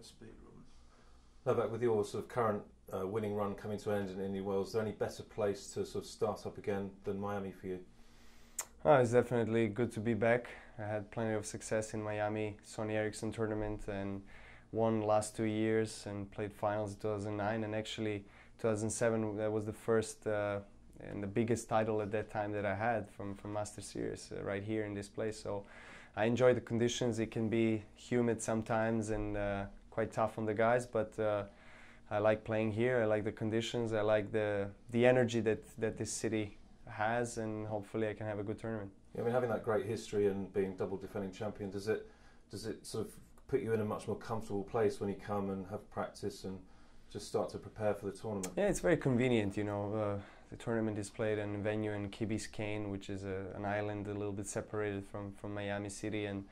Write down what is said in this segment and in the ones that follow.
speed run. Novak, with your sort of current winning run coming to an end in Indian Wells, is there any better place to sort of start up again than Miami for you? It's definitely good to be back. I had plenty of success in Miami, Sony Ericsson tournament, and won last 2 years and played finals in 2009, and actually 2007 that was the first and the biggest title at that time that I had from Master Series right here in this place. So I enjoy the conditions. It can be humid sometimes and quite tough on the guys, but I like playing here. I like the conditions. I like the energy that this city has, and hopefully I can have a good tournament. Yeah, I mean, having that great history and being double defending champion, does it sort of put you in a much more comfortable place when you come and have practice and just start to prepare for the tournament? Yeah, it's very convenient, you know. The tournament is played in a venue in Key Biscayne, which is an island a little bit separated from Miami City, and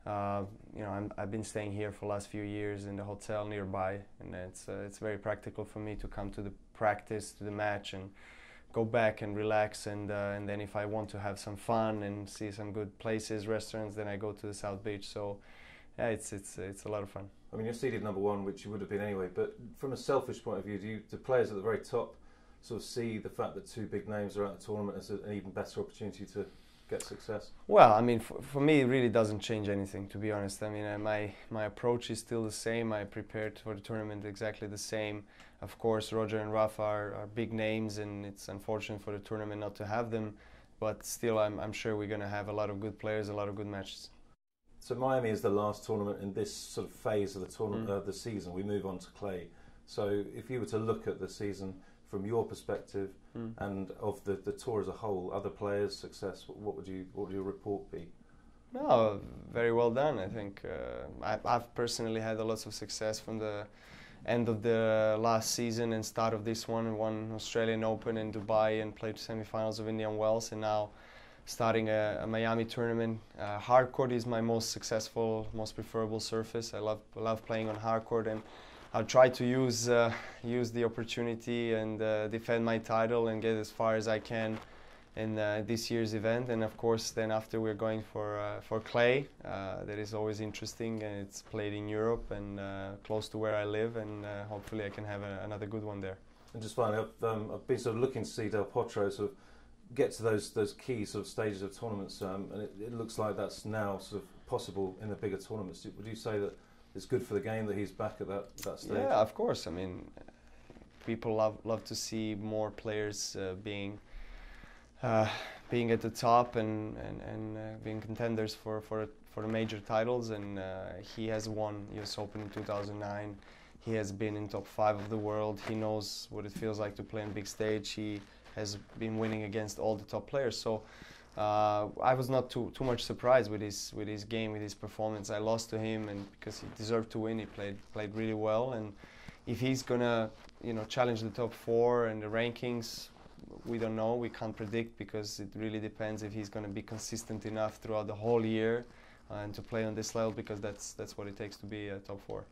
you know, I've been staying here for the last few years in the hotel nearby, and it's very practical for me to come to the practice, to the match, and go back and relax, and then if I want to have some fun and see some good places, restaurants, then I go to the South Beach. So yeah, it's a lot of fun. I mean, you're seeded #1, which you would have been anyway, but from a selfish point of view, do players at the very top sort of see the fact that two big names are at the tournament as an even better opportunity to get success? Well, I mean, for me, it really doesn't change anything, to be honest. I mean, my approach is still the same. I prepared for the tournament exactly the same. Of course, Roger and Rafa are big names, and it's unfortunate for the tournament not to have them. But still, I'm sure we're going to have a lot of good players, a lot of good matches. So Miami is the last tournament in this sort of phase of the tournament, the season. We move on to clay. So if you were to look at the season from your perspective and of the tour as a whole, other players' success, what would your report be? No, very well done. I think I've personally had lots of success from the end of the last season and start of this one. I won Australian Open in Dubai and played semi-finals of Indian Wells, and now starting a Miami tournament. Hardcourt is my most successful, most preferable surface. I love playing on hardcourt, and I'll try to use the opportunity and defend my title and get as far as I can in this year's event. And of course, then after we're going for clay. That is always interesting, and it's played in Europe and close to where I live, and hopefully I can have another good one there. And just finally, I've been sort of looking to see Del Potro sort of get to those key sort of stages of tournaments, and it looks like that's now sort of possible in the bigger tournaments. Would you say that it's good for the game that he's back at that stage? Yeah, of course. I mean, people love to see more players being at the top and being contenders for the major titles, and he has won US Open in 2009. He has been in top 5 of the world. He knows what it feels like to play on big stage. He has been winning against all the top players. So I was not too much surprised with his game, with his performance. I lost to him, and because he deserved to win, he played really well. And if he's gonna, you know, challenge the top 4 and the rankings, we don't know. We can't predict, because it really depends if he's gonna be consistent enough throughout the whole year and to play on this level, because that's what it takes to be a top 4.